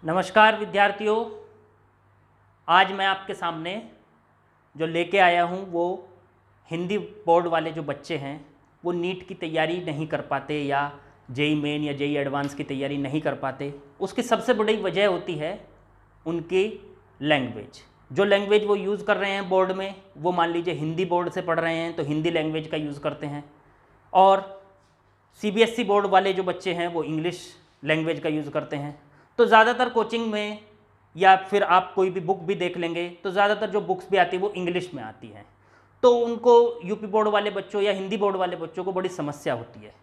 नमस्कार विद्यार्थियों, आज मैं आपके सामने जो लेके आया हूँ वो हिंदी बोर्ड वाले जो बच्चे हैं वो नीट की तैयारी नहीं कर पाते या जेई मेन या जेई एडवांस की तैयारी नहीं कर पाते। उसकी सबसे बड़ी वजह होती है उनकी लैंग्वेज। जो लैंग्वेज वो यूज़ कर रहे हैं बोर्ड में, वो मान लीजिए हिंदी बोर्ड से पढ़ रहे हैं तो हिंदी लैंग्वेज का यूज़ करते हैं, और सीबीएसई बोर्ड वाले जो बच्चे हैं वो इंग्लिश लैंग्वेज का यूज़ करते हैं। तो ज़्यादातर कोचिंग में या फिर आप कोई भी बुक भी देख लेंगे तो ज़्यादातर जो बुक्स भी आती है वो इंग्लिश में आती हैं। तो उनको यूपी बोर्ड वाले बच्चों या हिंदी बोर्ड वाले बच्चों को बड़ी समस्या होती है।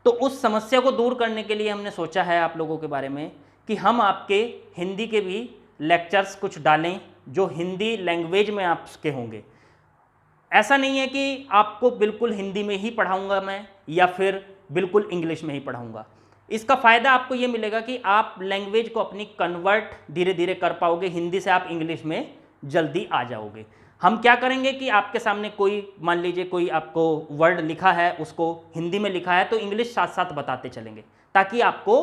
तो उस समस्या को दूर करने के लिए हमने सोचा है आप लोगों के बारे में कि हम आपके हिंदी के भी लेक्चर्स कुछ डालें जो हिंदी लैंग्वेज में आपके होंगे। ऐसा नहीं है कि आपको बिल्कुल हिंदी में ही पढ़ाऊँगा मैं या फिर बिल्कुल इंग्लिश में ही पढ़ाऊँगा। इसका फ़ायदा आपको ये मिलेगा कि आप लैंग्वेज को अपनी कन्वर्ट धीरे धीरे कर पाओगे, हिंदी से आप इंग्लिश में जल्दी आ जाओगे। हम क्या करेंगे कि आपके सामने कोई मान लीजिए कोई आपको वर्ड लिखा है, उसको हिंदी में लिखा है तो इंग्लिश साथ साथ बताते चलेंगे ताकि आपको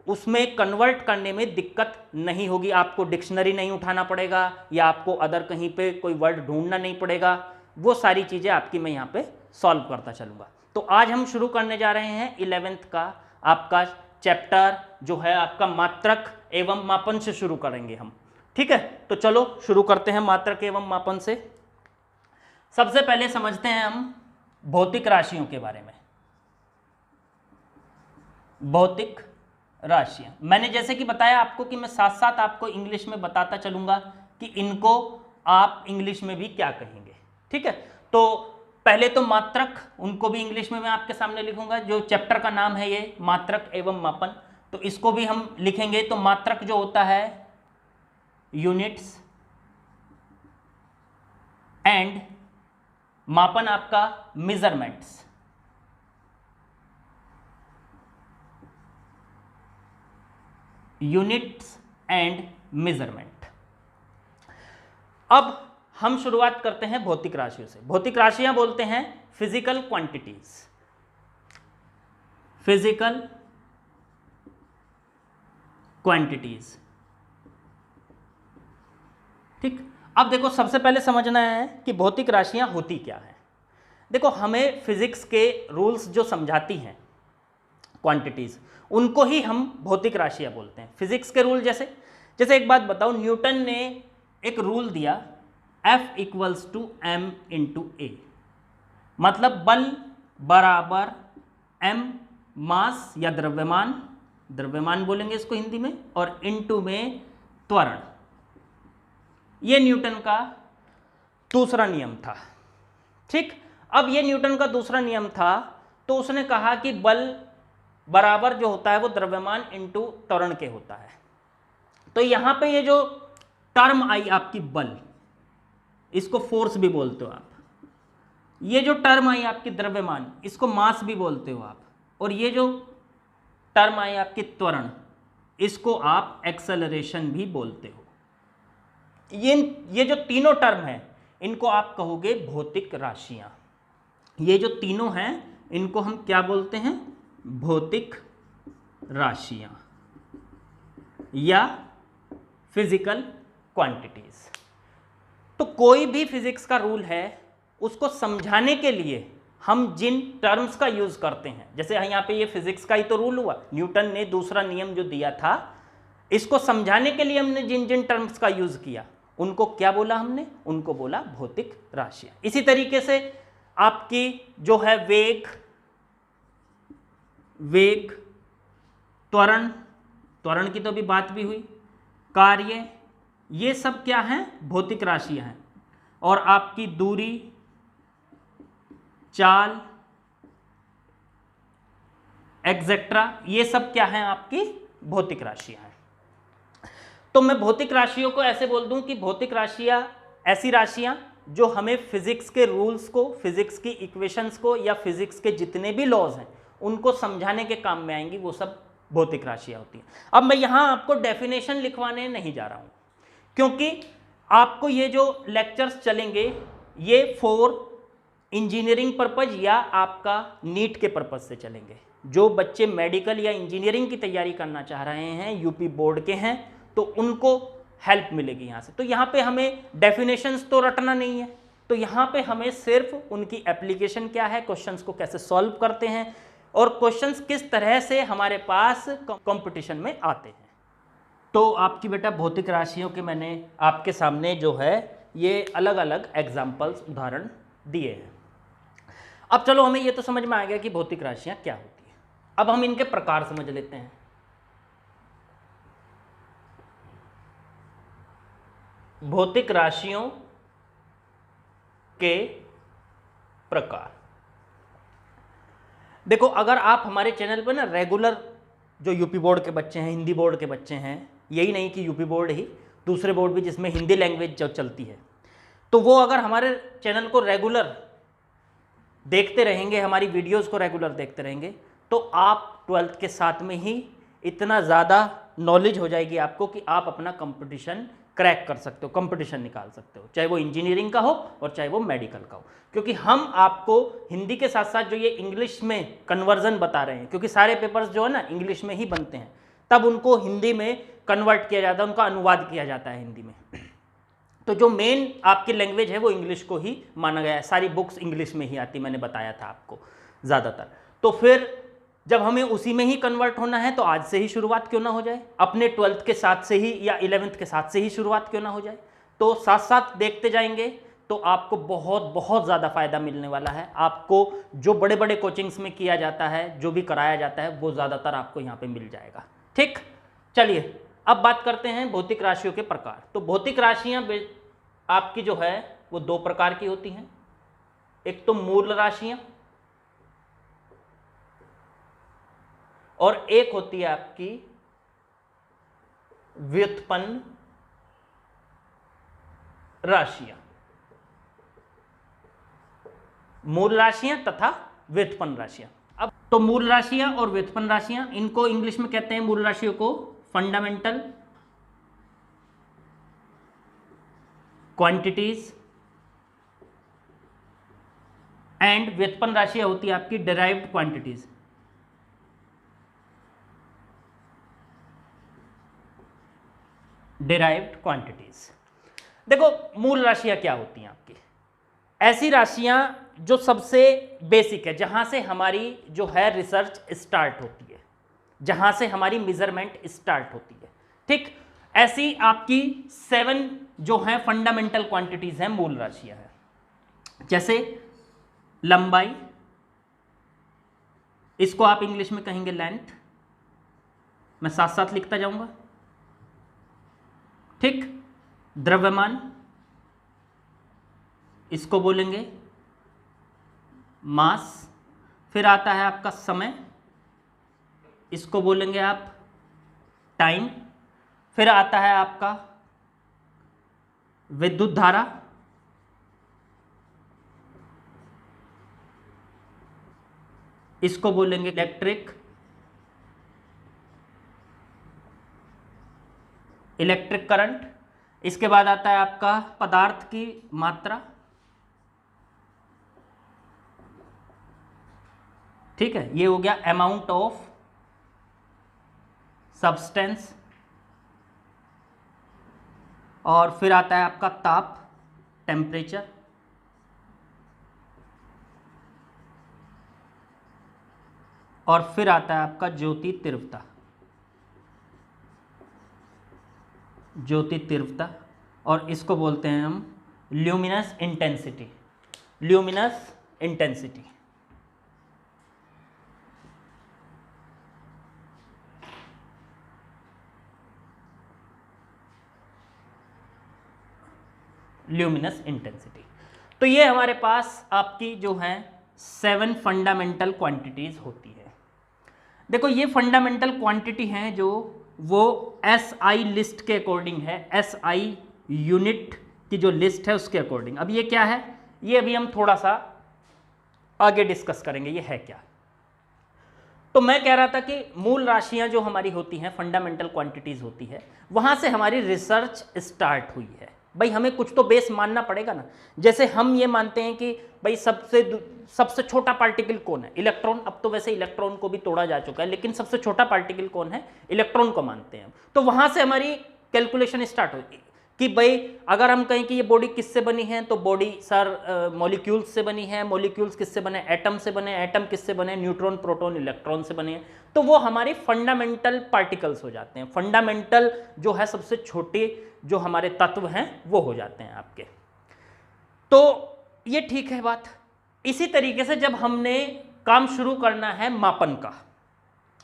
उसमें कन्वर्ट करने में दिक्कत नहीं होगी। आपको डिक्शनरी नहीं उठाना पड़ेगा या आपको अदर कहीं पे कोई वर्ड ढूंढना नहीं पड़ेगा। वो सारी चीज़ें आपकी मैं यहाँ पे सॉल्व करता चलूँगा। तो आज हम शुरू करने जा रहे हैं 11th का आपका चैप्टर जो है आपका मात्रक एवं मापन से शुरू करेंगे हम। ठीक है, तो चलो शुरू करते हैं मात्रक एवं मापन से। सबसे पहले समझते हैं हम भौतिक राशियों के बारे में। भौतिक राशियां मैंने जैसे कि बताया आपको कि मैं साथ साथ आपको इंग्लिश में बताता चलूंगा कि इनको आप इंग्लिश में भी क्या कहेंगे। ठीक है, तो पहले तो मात्रक, उनको भी इंग्लिश में मैं आपके सामने लिखूंगा। जो चैप्टर का नाम है ये मात्रक एवं मापन, तो इसको भी हम लिखेंगे। तो मात्रक जो होता है यूनिट्स एंड मापन आपका मेजरमेंट्स। Units and measurement. अब हम शुरुआत करते हैं भौतिक राशियों से। भौतिक राशियां बोलते हैं फिजिकल क्वांटिटीज। Physical quantities. ठीक, अब देखो सबसे पहले समझना है कि भौतिक राशियां होती क्या हैं। देखो हमें फिजिक्स के रूल्स जो समझाती हैं क्वांटिटीज, उनको ही हम भौतिक राशियां बोलते हैं। फिजिक्स के रूल जैसे एक बात बताओ, न्यूटन ने एक रूल दिया F = m/a, मतलब बल बराबर m मास या द्रव्यमान बोलेंगे इसको हिंदी में, और इनटू में त्वरण। ये न्यूटन का दूसरा नियम था। ठीक, अब ये न्यूटन का दूसरा नियम था तो उसने कहा कि बल बराबर जो होता है वो द्रव्यमान इनटू त्वरण के होता है। तो यहां पे ये जो टर्म आई आपकी बल, इसको फोर्स भी बोलते हो आप। ये जो टर्म आई आपकी द्रव्यमान, इसको मास भी बोलते हो आप। और ये जो टर्म आई आपकी त्वरण, इसको आप एक्सेलरेशन भी बोलते हो। ये जो तीनों टर्म हैं इनको आप कहोगे भौतिक राशियां। ये जो तीनों हैं इनको हम क्या बोलते हैं? भौतिक राशियां या फिजिकल क्वांटिटीज। तो कोई भी फिजिक्स का रूल है उसको समझाने के लिए हम जिन टर्म्स का यूज करते हैं, जैसे यहाँ पे ये फिजिक्स का ही तो रूल हुआ, न्यूटन ने दूसरा नियम जो दिया था, इसको समझाने के लिए हमने जिन जिन टर्म्स का यूज किया उनको क्या बोला हमने? उनको बोला भौतिक राशियां। इसी तरीके से आपकी जो है वेग, त्वरण की तो अभी बात भी हुई, कार्य, ये सब क्या हैं? भौतिक राशियां हैं। और आपकी दूरी, चाल, एक्सेट्रा, ये सब क्या हैं? आपकी भौतिक राशियां हैं। तो मैं भौतिक राशियों को ऐसे बोल दूं कि भौतिक राशियां ऐसी राशियां जो हमें फिजिक्स के रूल्स को, फिजिक्स की इक्वेशंस को या फिजिक्स के जितने भी लॉज हैं उनको समझाने के काम में आएंगी, वो सब भौतिक राशियां होती हैं। अब मैं यहां आपको डेफिनेशन लिखवाने नहीं जा रहा हूं क्योंकि आपको ये जो लेक्चर्स चलेंगे ये फॉर इंजीनियरिंग पर्पज या आपका नीट के पर्पज से चलेंगे। जो बच्चे मेडिकल या इंजीनियरिंग की तैयारी करना चाह रहे हैं, यूपी बोर्ड के हैं, तो उनको हेल्प मिलेगी यहाँ से। तो यहाँ पे हमें डेफिनेशंस तो रटना नहीं है, तो यहाँ पे हमें सिर्फ उनकी एप्लीकेशन क्या है, क्वेश्चंस को कैसे सॉल्व करते हैं और क्वेश्चंस किस तरह से हमारे पास कंपटीशन में आते हैं। तो आपकी बेटा भौतिक राशियों के मैंने आपके सामने जो है ये अलग अलग एग्जाम्पल्स उदाहरण दिए हैं। अब चलो हमें ये तो समझ में आ गया कि भौतिक राशियां क्या होती है। अब हम इनके प्रकार समझ लेते हैं। भौतिक राशियों के प्रकार। देखो, अगर आप हमारे चैनल पर ना रेगुलर जो यूपी बोर्ड के बच्चे हैं, हिंदी बोर्ड के बच्चे हैं, यही नहीं कि यूपी बोर्ड ही, दूसरे बोर्ड भी जिसमें हिंदी लैंग्वेज जो चलती है, तो वो अगर हमारे चैनल को रेगुलर देखते रहेंगे, हमारी वीडियोस को रेगुलर देखते रहेंगे, तो आप 12th के साथ में ही इतना ज़्यादा नॉलेज हो जाएगी आपको कि आप अपना कंपटीशन क्रैक कर सकते हो, कंपटीशन निकाल सकते हो, चाहे वो इंजीनियरिंग का हो और चाहे वो मेडिकल का हो। क्योंकि हम आपको हिंदी के साथ साथ जो ये इंग्लिश में कन्वर्जन बता रहे हैं, क्योंकि सारे पेपर्स जो है ना इंग्लिश में ही बनते हैं, तब उनको हिंदी में कन्वर्ट किया जाता है, उनका अनुवाद किया जाता है हिंदी में। तो जो मेन आपकी लैंग्वेज है वो इंग्लिश को ही माना गया है, सारी बुक्स इंग्लिश में ही आती, मैंने बताया था आपको ज़्यादातर। तो फिर जब हमें उसी में ही कन्वर्ट होना है तो आज से ही शुरुआत क्यों ना हो जाए, अपने 12th के साथ से ही या 11th के साथ से ही शुरुआत क्यों ना हो जाए। तो साथ साथ देखते जाएंगे तो आपको बहुत बहुत ज़्यादा फ़ायदा मिलने वाला है। आपको जो बड़े बड़े कोचिंग्स में किया जाता है, जो भी कराया जाता है, वो ज़्यादातर आपको यहाँ पे मिल जाएगा। ठीक, चलिए अब बात करते हैं भौतिक राशियों के प्रकार। तो भौतिक राशियाँ आपकी जो है वो दो प्रकार की होती हैं। एक तो मूल राशियाँ और एक होती है आपकी व्युत्पन्न राशियां। मूल राशियां तथा व्युत्पन्न राशियां। अब तो मूल राशियां और व्युत्पन्न राशियां, इनको इंग्लिश में कहते हैं मूल राशियों को फंडामेंटल क्वांटिटीज एंड व्युत्पन्न राशियां होती है आपकी डिराइव्ड क्वांटिटीज। Derived quantities. देखो, मूल राशियां क्या होती हैं आपकी? ऐसी राशियां जो सबसे बेसिक है, जहां से हमारी जो है रिसर्च स्टार्ट होती है, जहां से हमारी मेजरमेंट स्टार्ट होती है। ठीक, ऐसी आपकी 7 जो है फंडामेंटल क्वांटिटीज हैं, मूल राशियां हैं। जैसे लंबाई, इसको आप इंग्लिश में कहेंगे लेंथ, मैं साथ साथ लिखता जाऊंगा। ठीक, द्रव्यमान, इसको बोलेंगे मास। फिर आता है आपका समय, इसको बोलेंगे आप टाइम। फिर आता है आपका विद्युत धारा, इसको बोलेंगे इलेक्ट्रिक करंट। इसके बाद आता है आपका पदार्थ की मात्रा। ठीक है, ये हो गया अमाउंट ऑफ सब्सटेंस। और फिर आता है आपका ताप, टेम्परेचर। और फिर आता है आपका ज्योति तीव्रता, ज्योति तीव्रता। और इसको बोलते हैं हम luminous intensity, luminous intensity. Luminous intensity. तो ये हमारे पास आपकी जो है 7 फंडामेंटल क्वांटिटीज होती है। देखो, ये फंडामेंटल क्वांटिटी हैं जो वो SI लिस्ट के अकॉर्डिंग है, SI यूनिट की जो लिस्ट है उसके अकॉर्डिंग। अब ये क्या है, ये अभी हम थोड़ा सा आगे डिस्कस करेंगे ये है क्या। तो मैं कह रहा था कि मूल राशियां जो हमारी होती हैं, फंडामेंटल क्वांटिटीज होती है, वहां से हमारी रिसर्च स्टार्ट हुई है। भाई हमें कुछ तो बेस मानना पड़ेगा ना। जैसे हम ये मानते हैं कि भाई सबसे छोटा पार्टिकल कौन है, इलेक्ट्रॉन। अब तो वैसे इलेक्ट्रॉन को भी तोड़ा जा चुका है, लेकिन सबसे छोटा पार्टिकल कौन है, इलेक्ट्रॉन को मानते हैं हम। तो वहां से हमारी कैलकुलेशन स्टार्ट होगी कि भाई अगर हम कहें कि ये बॉडी किससे बनी है, तो बॉडी सर मॉलिक्यूल्स से बनी है, मॉलिक्यूल्स किससे बने, एटम से बने, एटम किससे बने, न्यूट्रॉन प्रोटॉन इलेक्ट्रॉन से बने हैं, तो वो हमारे फंडामेंटल पार्टिकल्स हो जाते हैं, फंडामेंटल जो है सबसे छोटे जो हमारे तत्व हैं वो हो जाते हैं आपके। तो ये ठीक है बात। इसी तरीके से जब हमने काम शुरू करना है मापन का,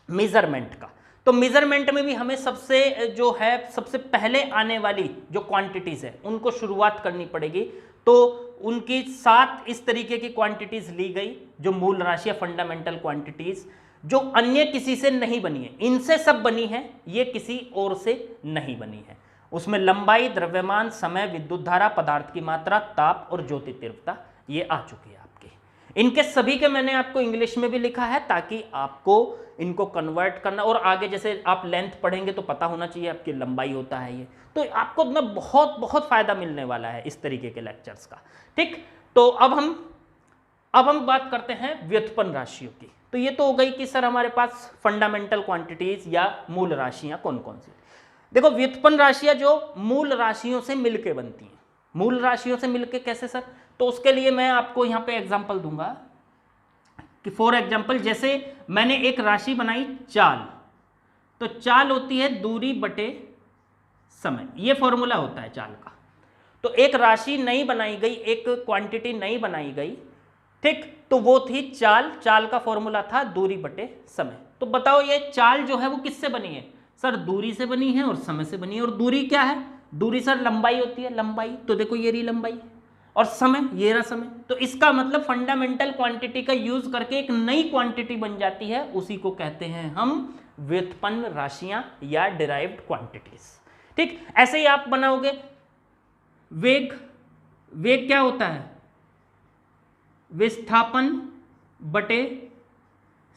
मेजरमेंट का, तो मेजरमेंट में भी हमें सबसे जो है सबसे पहले आने वाली जो क्वांटिटीज है उनको शुरुआत करनी पड़ेगी। तो उनकी 7 इस तरीके की क्वांटिटीज ली गई जो मूल राशि फंडामेंटल क्वांटिटीज, जो अन्य किसी से नहीं बनी है, इनसे सब बनी है, ये किसी और से नहीं बनी है। उसमें लंबाई, द्रव्यमान, समय, विद्युत धारा, पदार्थ की मात्रा, ताप और ज्योति तीव्रता ये आ चुकी है आपकी। इनके सभी के मैंने आपको इंग्लिश में भी लिखा है ताकि आपको इनको कन्वर्ट करना, और आगे जैसे आप लेंथ पढ़ेंगे तो पता होना चाहिए आपकी लंबाई होता है ये, तो आपको ना बहुत बहुत फायदा मिलने वाला है इस तरीके के लेक्चर्स का। ठीक, तो अब हम बात करते हैं व्युत्पन्न राशियों की। तो ये तो हो गई कि सर हमारे पास फंडामेंटल क्वांटिटीज या मूल राशियां कौन कौन सी। देखो व्युत्पन्न राशियां जो मूल राशियों से मिलके बनती हैं। मूल राशियों से मिलके कैसे सर, तो उसके लिए मैं आपको यहाँ पे एग्जांपल दूंगा कि फॉर एग्जांपल जैसे मैंने एक राशि बनाई चाल, तो चाल होती है दूरी बटे समय, ये फॉर्मूला होता है चाल का। तो एक राशि नहीं बनाई गई, एक क्वांटिटी नहीं बनाई गई, ठीक, तो वो थी चाल। चाल का फॉर्मूला था दूरी बटे समय। तो बताओ ये चाल जो है वो किससे बनी है सर, दूरी से बनी है और समय से बनी है। और दूरी क्या है, दूरी सर लंबाई होती है, लंबाई, तो देखो ये रही लंबाई, और समय ये रहा समय। तो इसका मतलब फंडामेंटल क्वांटिटी का यूज करके एक नई क्वांटिटी बन जाती है, उसी को कहते हैं हम व्युत्पन्न राशियां या डिराइव्ड क्वांटिटीज। ठीक, ऐसे ही आप बनाओगे वेग। वेग क्या होता है, विस्थापन बटे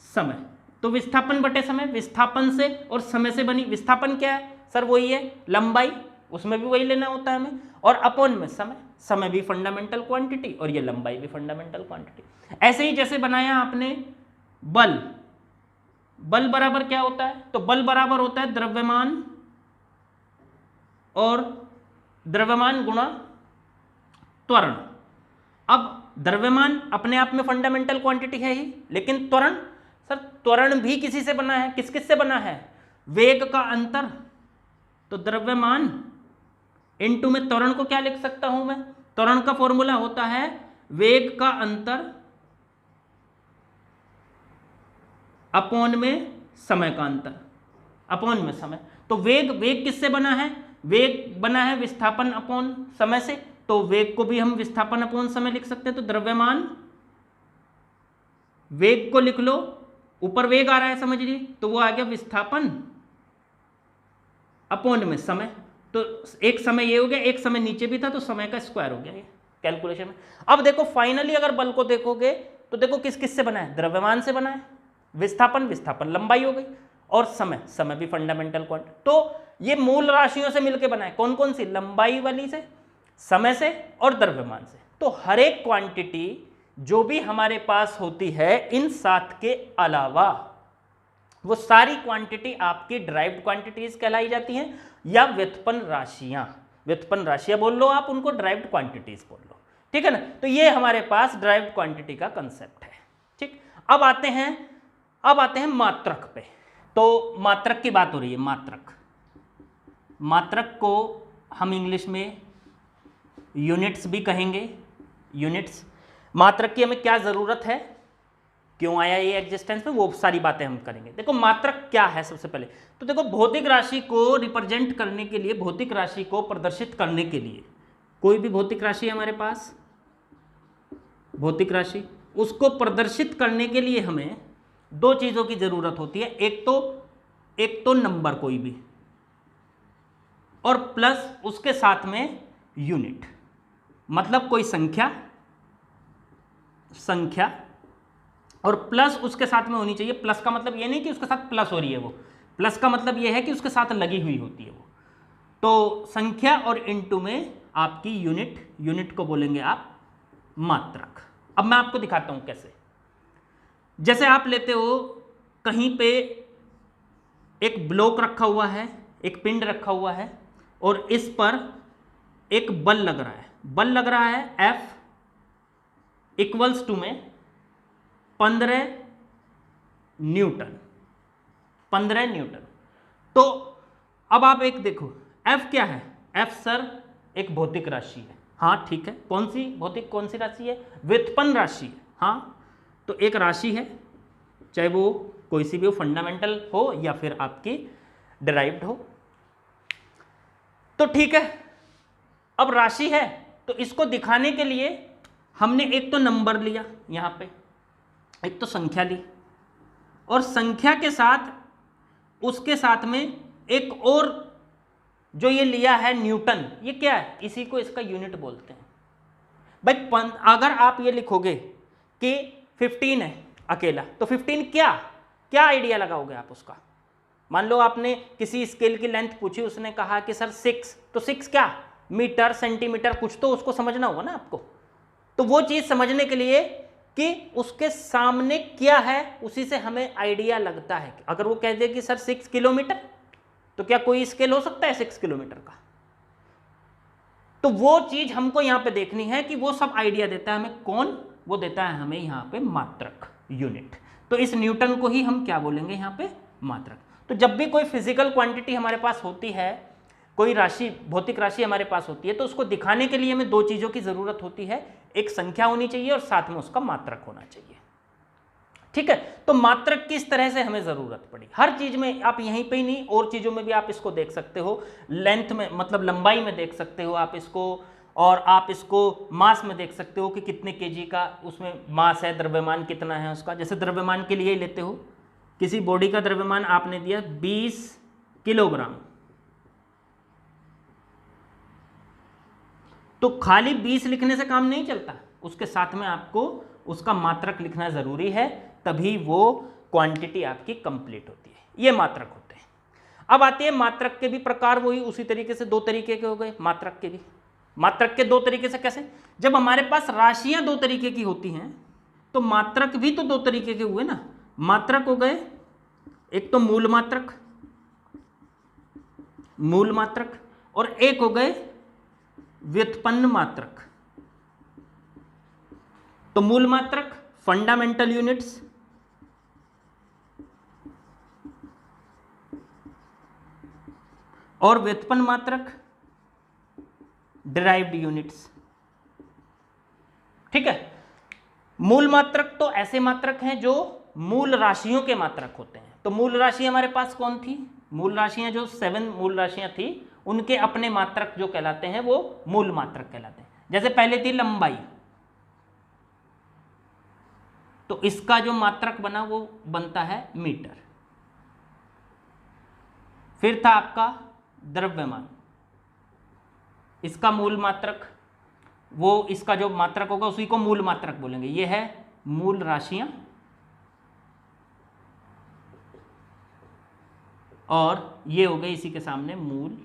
समय। तो विस्थापन बटे समय, विस्थापन से और समय से बनी। विस्थापन क्या है सर, वही है लंबाई, उसमें भी वही लेना होता है हमें, और अपॉन में समय। समय भी फंडामेंटल क्वांटिटी और ये लंबाई भी फंडामेंटल क्वांटिटी। ऐसे ही जैसे बनाया आपने बल, बल बराबर क्या होता है, तो बल बराबर होता है द्रव्यमान, और द्रव्यमान गुणा त्वरण। अब द्रव्यमान अपने आप में फंडामेंटल क्वांटिटी है ही, लेकिन त्वरण सर, त्वरण भी किसी से बना है, किस किस से बना है, वेग का अंतर। तो द्रव्यमान इनटू में त्वरण को क्या लिख सकता हूं मैं, त्वरण का फॉर्मूला होता है वेग का अंतर अपॉन में समय का अंतर, अपॉन में समय। तो वेग, वेग किससे बना है, वेग बना है विस्थापन अपॉन समय से, तो वेग को भी हम विस्थापन अपॉन समय लिख सकते हैं। तो द्रव्यमान, वेग को लिख लो, ऊपर वेग आ रहा है समझ लीजिए, तो वो आ गया विस्थापन अपॉन में समय। तो एक समय ये हो गया, एक समय नीचे भी था तो समय का स्क्वायर हो गया ये कैलकुलेशन में। अब देखो फाइनली अगर बल को देखोगे तो देखो किस किस से बना है, द्रव्यमान से बना है, विस्थापन, विस्थापन लंबाई हो गई, और समय, समय भी फंडामेंटल क्वांटिटी। तो ये मूल राशियों से मिलकर बना है, कौन कौन सी, लंबाई वाली से, समय से और द्रव्यमान से। तो हर एक क्वांटिटी जो भी हमारे पास होती है इन 7 के अलावा, वो सारी क्वांटिटी आपकी ड्राइव्ड क्वांटिटीज कहलाई जाती हैं, या व्युत्पन्न राशियां। व्युत्पन्न राशियां बोल लो आप उनको, ड्राइव्ड क्वांटिटीज बोल लो, ठीक है ना। तो ये हमारे पास ड्राइव्ड क्वांटिटी का कंसेप्ट है। ठीक, अब आते हैं मात्रक पे। तो मात्रक की बात हो रही है, मात्रक, मात्रक को हम इंग्लिश में यूनिट्स भी कहेंगे, यूनिट्स। मात्रक की हमें क्या जरूरत है, क्यों आया ये एग्जिस्टेंस में, वो सारी बातें हम करेंगे। देखो मात्रक क्या है सबसे पहले, तो देखो भौतिक राशि को रिप्रेजेंट करने के लिए, भौतिक राशि को प्रदर्शित करने के लिए, कोई भी भौतिक राशि हमारे पास, भौतिक राशि, उसको प्रदर्शित करने के लिए हमें 2 चीजों की जरूरत होती है। एक तो नंबर कोई भी, और प्लस उसके साथ में यूनिट, मतलब कोई संख्या और प्लस उसके साथ में होनी चाहिए। प्लस का मतलब ये नहीं कि उसके साथ प्लस हो रही है, वो प्लस का मतलब ये है कि उसके साथ लगी हुई होती है वो। तो संख्या और इनटू में आपकी यूनिट, यूनिट को बोलेंगे आप मात्रक। अब मैं आपको दिखाता हूं कैसे। जैसे आप लेते हो कहीं पे एक ब्लॉक रखा हुआ है, एक पिंड रखा हुआ है, और इस पर एक बल लग रहा है, बल लग रहा है F इक्वल्स टू में 15 न्यूटन, 15 न्यूटन। तो अब आप एक देखो F क्या है, F सर एक भौतिक राशि है। हाँ ठीक है, कौन सी भौतिक, कौन सी राशि है, व्युत्पन्न राशि है। हाँ तो एक राशि है, चाहे वो कोई सी भी हो, फंडामेंटल हो या फिर आपकी डिराइव्ड हो। तो ठीक है, अब राशि है तो इसको दिखाने के लिए हमने एक तो नंबर लिया, यहां पे एक तो संख्या ली, और संख्या के साथ उसके साथ में एक और जो ये लिया है न्यूटन, ये क्या है, इसी को इसका यूनिट बोलते हैं भाई। अगर आप ये लिखोगे कि 15 है अकेला, तो 15 क्या क्या आइडिया लगाओगे आप उसका। मान लो आपने किसी स्केल की लेंथ पूछी, उसने कहा कि सर 6, तो 6 क्या, मीटर सेंटीमीटर, कुछ तो उसको समझना होगा ना आपको। तो वो चीज समझने के लिए कि उसके सामने क्या है, उसी से हमें आइडिया लगता है। अगर वो कह दे कि सर 6 किलोमीटर, तो क्या कोई स्केल हो सकता है 6 किलोमीटर का। तो वो चीज हमको यहां पे देखनी है कि वो सब आइडिया देता है हमें कौन, वो देता है हमें यहां पे मात्रक, यूनिट। तो इस न्यूटन को ही हम क्या बोलेंगे यहां पे, मात्रक। तो जब भी कोई फिजिकल क्वांटिटी हमारे पास होती है, कोई राशि, भौतिक राशि हमारे पास होती है, तो उसको दिखाने के लिए हमें दो चीजों की जरूरत होती है, एक संख्या होनी चाहिए और साथ में उसका मात्रक होना चाहिए। ठीक है, तो मात्रक किस तरह से हमें जरूरत पड़ी, हर चीज में, आप यहीं पे ही नहीं और चीजों में भी आप इसको देख सकते हो। लेंथ में मतलब लंबाई में देख सकते हो आप इसको, और आप इसको मास में देख सकते हो कि कितने केजी का उसमें मास है, द्रव्यमान कितना है उसका। जैसे द्रव्यमान के लिए ही लेते हो, किसी बॉडी का द्रव्यमान आपने दिया 20 किलोग्राम, तो खाली 20 लिखने से काम नहीं चलता, उसके साथ में आपको उसका मात्रक लिखना जरूरी है, तभी वो क्वांटिटी आपकी कंप्लीट होती है। ये मात्रक होते हैं। अब आती है मात्रक के भी प्रकार, वही उसी तरीके से दो तरीके के हो गए मात्रक के भी। मात्रक के दो तरीके से कैसे, जब हमारे पास राशियां दो तरीके की होती हैं तो मात्रक भी तो दो तरीके के हुए ना। मात्रक हो गए एक तो मूल मात्रक, मूल मात्रक, और एक हो गए व्युत्पन्न मात्रक। तो मूल मात्रक फंडामेंटल यूनिट्स, और व्युत्पन्न मात्रक डिराइव्ड यूनिट्स। ठीक है, मूल मात्रक तो ऐसे मात्रक हैं जो मूल राशियों के मात्रक होते हैं। तो मूल राशि हमारे पास कौन थी, मूल राशियां जो 7 मूल राशियां थी, उनके अपने मात्रक जो कहलाते हैं वो मूल मात्रक कहलाते हैं। जैसे पहले थी लंबाई, तो इसका जो मात्रक बना वो बनता है मीटर। फिर था आपका द्रव्यमान, इसका मूल मात्रक, वो इसका जो मात्रक होगा उसी को मूल मात्रक बोलेंगे। ये है मूल राशियां, और ये हो गए इसी के सामने मूल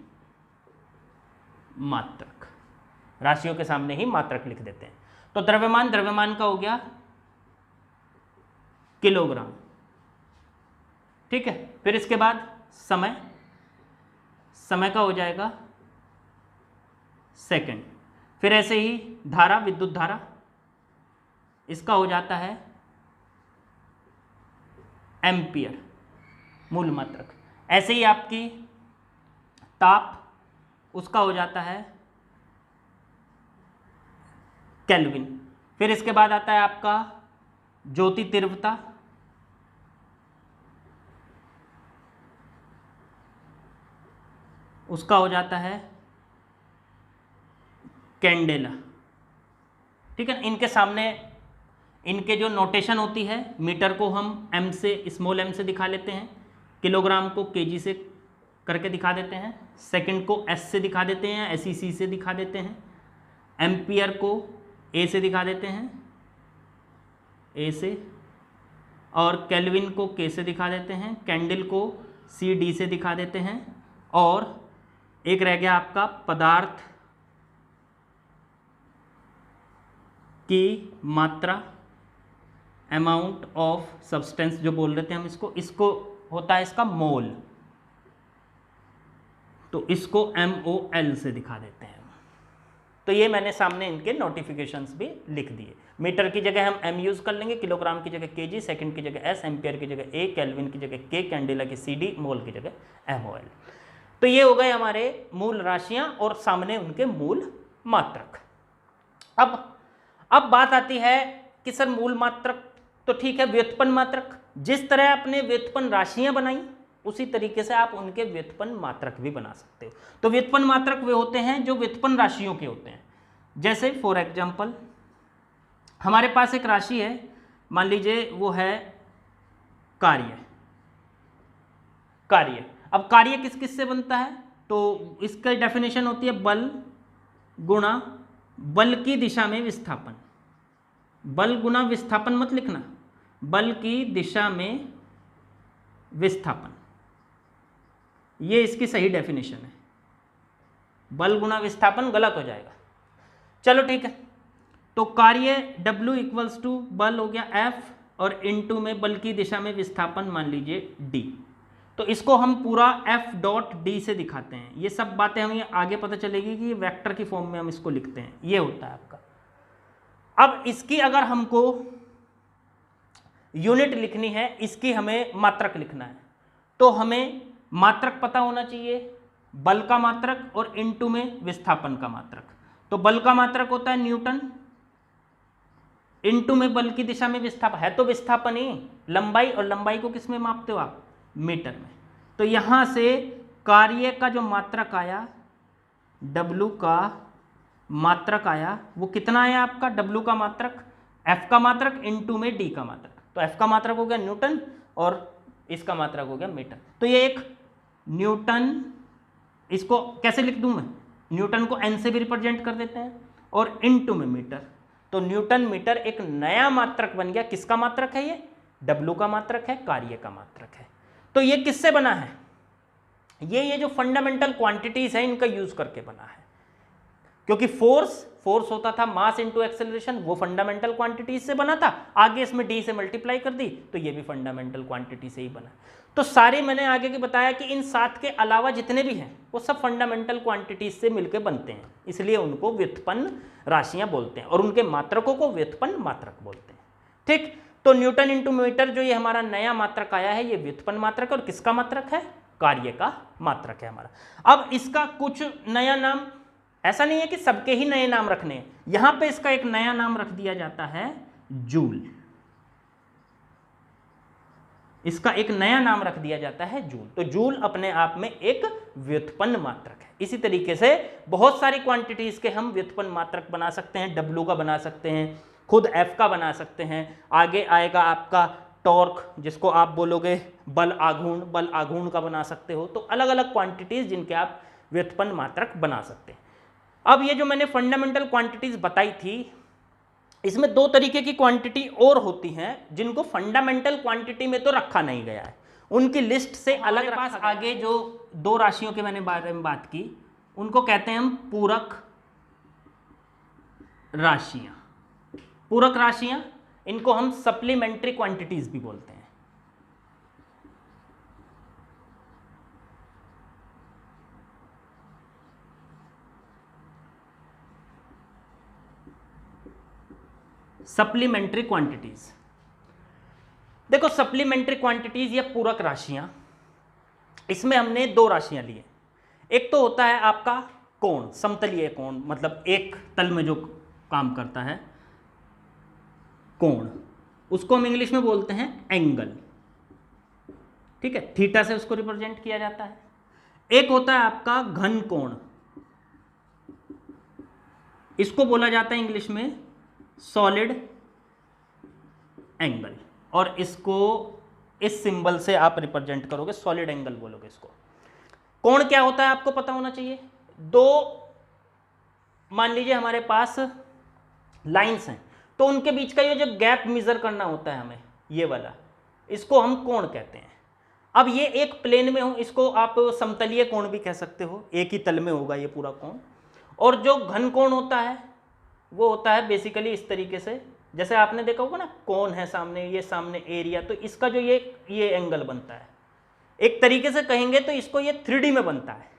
मात्रक। राशियों के सामने ही मात्रक लिख देते हैं। तो द्रव्यमान, द्रव्यमान का हो गया किलोग्राम। ठीक है, फिर इसके बाद समय, समय का हो जाएगा सेकंड। फिर ऐसे ही धारा, विद्युत धारा, इसका हो जाता है एम्पियर, मूल मात्रक। ऐसे ही आपकी ताप, उसका हो जाता है केल्विन। फिर इसके बाद आता है आपका ज्योति तीव्रता, उसका हो जाता है कैंडेला। ठीक है, इनके सामने इनके जो नोटेशन होती है, मीटर को हम एम से, स्मॉल एम से दिखा लेते हैं, किलोग्राम को केजी से करके दिखा देते हैं, सेकंड को एस से दिखा देते हैं, एसईसी से दिखा देते हैं, एम्पियर को ए से दिखा देते हैं, ए से, और केल्विन को के से दिखा देते हैं, कैंडल को सी डी से दिखा देते हैं, और एक रह गया आपका पदार्थ की मात्रा, अमाउंट ऑफ सब्सटेंस जो बोल देते हैं हम इसको, इसको होता है इसका मोल। तो इसको MOL से दिखा देते हैं। तो ये मैंने सामने इनके नोटिफिकेशंस भी लिख दिए। मीटर की जगह हम M यूज़ कर लेंगे, किलोग्राम की जगह kg, सेकंड की जगह S, एम्पियर की जगह A, केल्विन की जगह K, कैंडेला की CD, मोल की जगह MOL। तो ये हो गए हमारे मूल राशियां और सामने उनके मूल मात्रक। अब बात आती है कि सर मूल मात्रक तो ठीक है, व्युत्पन्न मात्रक जिस तरह आपने व्युत्पन्न राशियां बनाई उसी तरीके से आप उनके व्युत्पन्न मात्रक भी बना सकते हो। तो व्युत्पन्न मात्रक वे होते हैं जो व्युत्पन्न राशियों के होते हैं। जैसे फॉर एग्जांपल हमारे पास एक राशि है, मान लीजिए वो है कार्य। अब कार्य किस किस से बनता है, तो इसका डेफिनेशन होती है बल गुणा बल की दिशा में विस्थापन। बल गुणा विस्थापन मत लिखना, बल की दिशा में विस्थापन, ये इसकी सही डेफिनेशन है। बल गुणा विस्थापन गलत हो जाएगा। चलो ठीक है, तो कार्य W इक्वल्स टू बल हो गया F और इनटू में बल की दिशा में विस्थापन मान लीजिए D। तो इसको हम पूरा F डॉट D से दिखाते हैं। ये सब बातें हमें आगे पता चलेगी कि वेक्टर की फॉर्म में हम इसको लिखते हैं। ये होता है आपका। अब इसकी अगर हमको यूनिट लिखनी है, इसकी हमें मात्रक लिखना है, तो हमें मात्रक पता होना चाहिए, बल का मात्रक और इनटू में विस्थापन का मात्रक। तो बल का मात्रक होता है न्यूटन, इनटू में बल की दिशा में विस्थापन, है तो विस्थापन ही लंबाई, और लंबाई को किस में मापते हो आप, मीटर में। तो यहां से कार्य का जो मात्रक आया, W का मात्रक आया, वो कितना आया आपका, W का मात्रक, F का मात्रक इनटू में D का मात्रक। तो F का मात्रक हो गया न्यूटन और इसका मात्रक हो गया मीटर। तो ये एक न्यूटन, इसको कैसे लिख दूं मैं, न्यूटन को N से भी रिप्रेजेंट कर देते हैं और इनटू में मीटर। तो न्यूटन मीटर एक नया मात्रक बन गया। किसका मात्रक है ये, W का मात्रक है, कार्य का मात्रक है। तो ये किससे बना है, ये जो फंडामेंटल क्वांटिटीज है इनका यूज करके बना है। क्योंकि फोर्स होता था मास इंटू एक्सेलरेशन, वो फंडामेंटल क्वांटिटीज से बना था। आगे इसमें D से मल्टीप्लाई कर दी तो ये भी फंडामेंटल क्वांटिटी से ही बना। तो सारे मैंने आगे के बताया कि इन 7 के अलावा जितने भी हैं वो सब फंडामेंटल क्वांटिटीज से मिलकर बनते हैं, इसलिए उनको व्युत्पन्न राशियां बोलते हैं और उनके मात्रकों को व्युत्पन्न मात्रक बोलते हैं। ठीक, तो न्यूटन इंटू मीटर जो ये हमारा नया मात्रक आया है, ये व्युत्पन्न मात्रक और किसका मात्रक है, कार्य का मात्रक है हमारा। अब इसका कुछ नया नाम, ऐसा नहीं है कि सबके ही नए नाम रखने हैं, यहां पे इसका एक नया नाम रख दिया जाता है जूल। इसका एक नया नाम रख दिया जाता है जूल। तो जूल अपने आप में एक व्युत्पन्न मात्रक है। इसी तरीके से बहुत सारी क्वांटिटीज के हम व्युत्पन्न मात्रक बना सकते हैं। W का बना सकते हैं, खुद F का बना सकते हैं, आगे आएगा आपका टॉर्क जिसको आप बोलोगे बल आघूर्ण का बना सकते हो। तो अलग अलग क्वांटिटीज जिनके आप व्युत्पन्न मात्रक बना सकते हैं। अब ये जो मैंने फंडामेंटल क्वांटिटीज बताई थी, इसमें 2 तरीके की क्वांटिटी और होती हैं जिनको फंडामेंटल क्वांटिटी में तो रखा नहीं गया है, उनकी लिस्ट से अलग। पास आगे जो 2 राशियों के मैंने बारे में बात की उनको कहते हैं हम पूरक राशियां। पूरक राशियां, इनको हम सप्लीमेंट्री क्वांटिटीज भी बोलते हैं। सप्लीमेंट्री क्वांटिटीज, देखो सप्लीमेंट्री क्वांटिटीज या पूरक राशियां, इसमें हमने 2 राशियां ली। एक तो होता है आपका कोण, समतलीय कोण, मतलब एक तल में जो काम करता है कोण, उसको हम इंग्लिश में बोलते हैं एंगल। ठीक है, थीटा से उसको रिप्रेजेंट किया जाता है। एक होता है आपका घन कोण, इसको बोला जाता है इंग्लिश में सॉलिड एंगल, और इसको इस सिंबल से आप रिप्रेजेंट करोगे, सॉलिड एंगल बोलोगे इसको। कोण क्या होता है आपको पता होना चाहिए। 2 मान लीजिए हमारे पास लाइंस हैं, तो उनके बीच का ये जो गैप मेजर करना होता है हमें, ये वाला, इसको हम कोण कहते हैं। अब ये एक प्लेन में हो, इसको आप समतलीय कोण भी कह सकते हो, एक ही तल में होगा ये पूरा कोण। और जो घन कोण होता है वो होता है बेसिकली इस तरीके से, जैसे आपने देखा होगा ना, कोण है सामने, ये सामने एरिया, तो इसका जो ये एंगल बनता है, एक तरीके से कहेंगे तो इसको ये 3D में बनता है।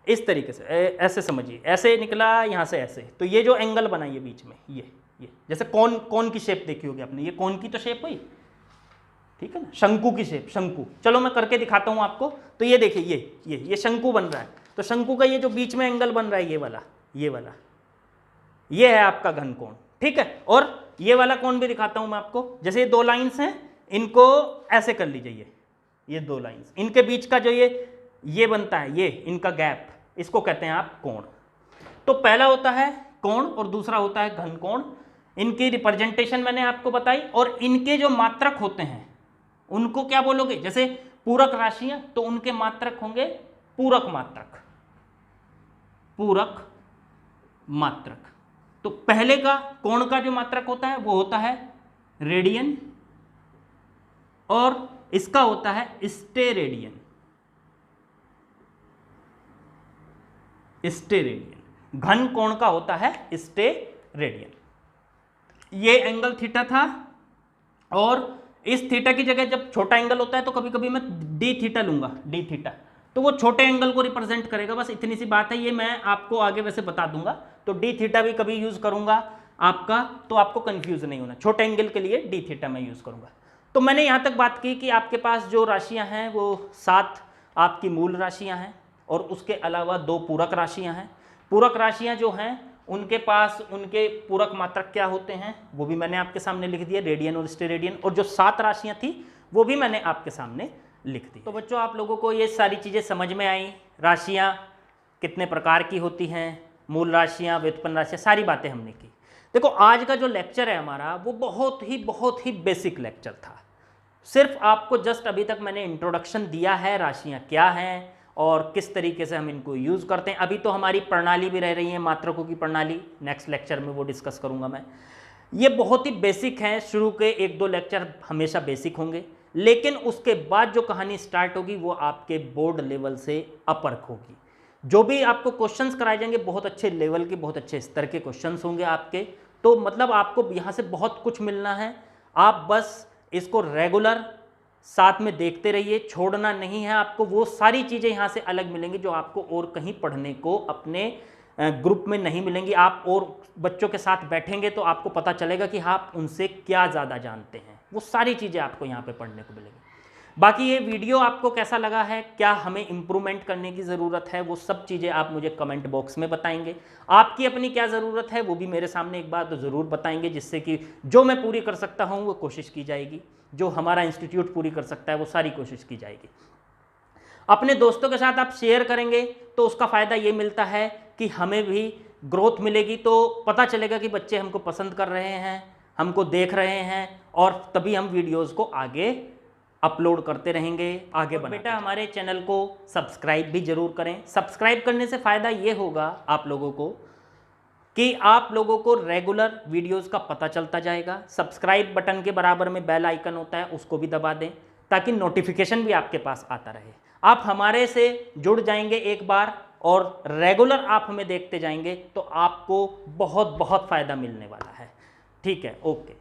इस तरीके से ऐसे समझिए, ऐसे निकला यहाँ से ऐसे, तो ये जो एंगल बना ये बीच में, ये जैसे कौन की शेप देखी होगी आपने, ये कौन की तो शेप हुई, ठीक है ना, शंकु की शेप, शंकु। चलो मैं करके दिखाता हूँ आपको। तो ये देखिए ये शंकु बन रहा है, तो शंकु का ये जो बीच में एंगल बन रहा है ये वाला ये है आपका घन कोण, ठीक है। और ये वाला कोण भी दिखाता हूँ मैं आपको। जैसे ये दो लाइंस हैं, इनको ऐसे कर लीजिए, ये दो लाइंस, इनके बीच का जो ये बनता है, ये इनका गैप, इसको कहते हैं आप कोण। तो पहला होता है कोण और दूसरा होता है घन कोण। इनकी रिप्रेजेंटेशन मैंने आपको बताई, और इनके जो मात्रक होते हैं उनको क्या बोलोगे, जैसे पूरक राशियां, तो उनके मात्रक होंगे पूरक मात्रक, पूरक मात्रक। तो पहले का कोण का जो मात्रक होता है वो होता है रेडियन, और इसका होता है स्टेरेडियन, स्टेरेडियन। घन कोण का होता है स्टेरेडियन। ये एंगल थीटा था, और इस थीटा की जगह जब छोटा एंगल होता है तो कभी कभी मैं डी थीटा लूंगा, डी थीटा, तो वो छोटे एंगल को रिप्रेजेंट करेगा। बस इतनी सी बात है, ये मैं आपको आगे वैसे बता दूंगा। तो डी थीटा भी कभी यूज करूंगा आपका, तो आपको कंफ्यूज नहीं होना, छोटे एंगल के लिए डी थीटा मैं यूज करूंगा। तो मैंने यहां तक बात की कि आपके पास जो राशियां हैं वो 7 आपकी मूल राशियां हैं, और उसके अलावा 2 पूरक राशियां हैं। पूरक राशियां जो हैं उनके पास उनके पूरक मात्रक क्या होते हैं वो भी मैंने आपके सामने लिख दिया, रेडियन और स्टेरेडियन। और जो 7 राशियां थी वो भी मैंने आपके सामने लिख दी। तो बच्चों, आप लोगों को ये सारी चीज़ें समझ में आई, राशियां कितने प्रकार की होती हैं, मूल राशियां, व्युत्पन्न राशियां, सारी बातें हमने की। देखो, आज का जो लेक्चर है हमारा वो बहुत ही बेसिक लेक्चर था। सिर्फ आपको जस्ट अभी तक मैंने इंट्रोडक्शन दिया है, राशियां क्या हैं और किस तरीके से हम इनको यूज़ करते हैं। अभी तो हमारी प्रणाली भी रह रही है, मात्रकों की प्रणाली, नेक्स्ट लेक्चर में वो डिस्कस करूंगा मैं। ये बहुत ही बेसिक है, शुरू के 1-2 लेक्चर हमेशा बेसिक होंगे, लेकिन उसके बाद जो कहानी स्टार्ट होगी वो आपके बोर्ड लेवल से अपर होगी। जो भी आपको क्वेश्चंस कराए जाएंगे बहुत अच्छे लेवल के, बहुत अच्छे स्तर के क्वेश्चंस होंगे आपके। तो मतलब आपको यहाँ से बहुत कुछ मिलना है, आप बस इसको रेगुलर साथ में देखते रहिए, छोड़ना नहीं है आपको। वो सारी चीज़ें यहाँ से अलग मिलेंगी जो आपको और कहीं पढ़ने को अपने ग्रुप में नहीं मिलेंगी। आप और बच्चों के साथ बैठेंगे तो आपको पता चलेगा कि आप उनसे क्या ज़्यादा जानते हैं, वो सारी चीज़ें आपको यहाँ पे पढ़ने को मिलेंगी। बाकी ये वीडियो आपको कैसा लगा है, क्या हमें इम्प्रूवमेंट करने की ज़रूरत है, वो सब चीज़ें आप मुझे कमेंट बॉक्स में बताएंगे। आपकी अपनी क्या ज़रूरत है वो भी मेरे सामने एक बार तो ज़रूर बताएंगे, जिससे कि जो मैं पूरी कर सकता हूँ वो कोशिश की जाएगी, जो हमारा इंस्टीट्यूट पूरी कर सकता है वो सारी कोशिश की जाएगी। अपने दोस्तों के साथ आप शेयर करेंगे तो उसका फ़ायदा ये मिलता है कि हमें भी ग्रोथ मिलेगी, तो पता चलेगा कि बच्चे हमको पसंद कर रहे हैं, हमको देख रहे हैं, और तभी हम वीडियोज़ को आगे अपलोड करते रहेंगे, आगे बढ़ेंगे। बेटा, हमारे चैनल को सब्सक्राइब भी जरूर करें। सब्सक्राइब करने से फ़ायदा ये होगा आप लोगों को कि आप लोगों को रेगुलर वीडियोस का पता चलता जाएगा। सब्सक्राइब बटन के बराबर में बेल आइकन होता है, उसको भी दबा दें ताकि नोटिफिकेशन भी आपके पास आता रहे। आप हमारे से जुड़ जाएंगे एक बार और रेगुलर आप हमें देखते जाएंगे तो आपको बहुत फ़ायदा मिलने वाला है। ठीक है, ओके।